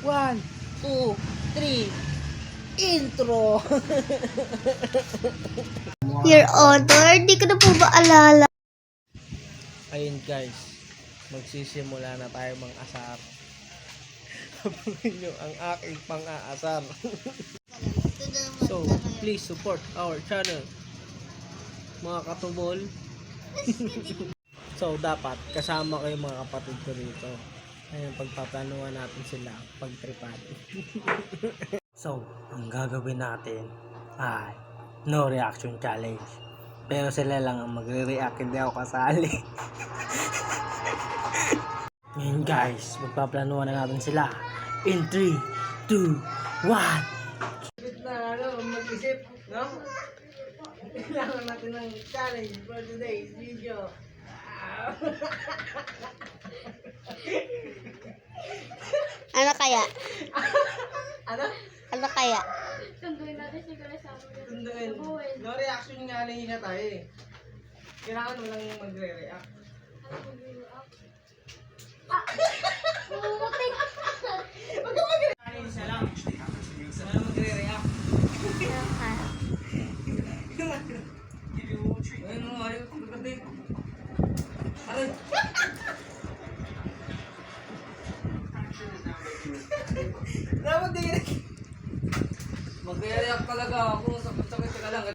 1, 2, 3, intro! Your Honor, di ko na po maalala. Ayun guys, magsisimula na tayo mang-asar. Abangan nyo ang aking pang-aasar. So, please support our channel, mga katubol. So, dapat kasama ko yung mga kapatid ko dito. Ayun, pagpaplanuhan natin sila pagtripan. So, ang gagawin natin ay no reaction challenge. Pero sila lang ang magre-react, hindi ako kasali. Ngayon guys, magpaplanuhan na natin sila. In 3, 2, 1. Mag-isip, no? Kailangan natin ng challenge for today's video. Ano kaya? Ano? Ano kaya? Sunduin natin siguro sa Sunduin. No reaction nga na tayo eh. Kailangan mo lang magre-react. Pumutik! Huwag ka magre-react. Isa lang. Isa lang magre-react. Ayun mo, ayaw ko magkati. Aray! Dapat di magre-react talaga ako. Sakit-sakit ka lang.